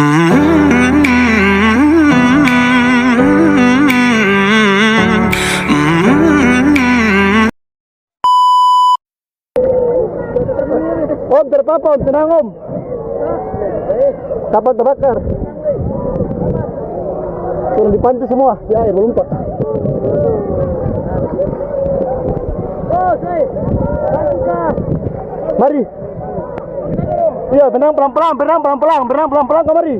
Om, terpapa, om, tenang om. Kapal terbakar. Turun di pantai semua, di air melompat. Mari. Iya, berenang pelan-pelan, berenang pelan-pelan, berenang pelan-pelan, mari.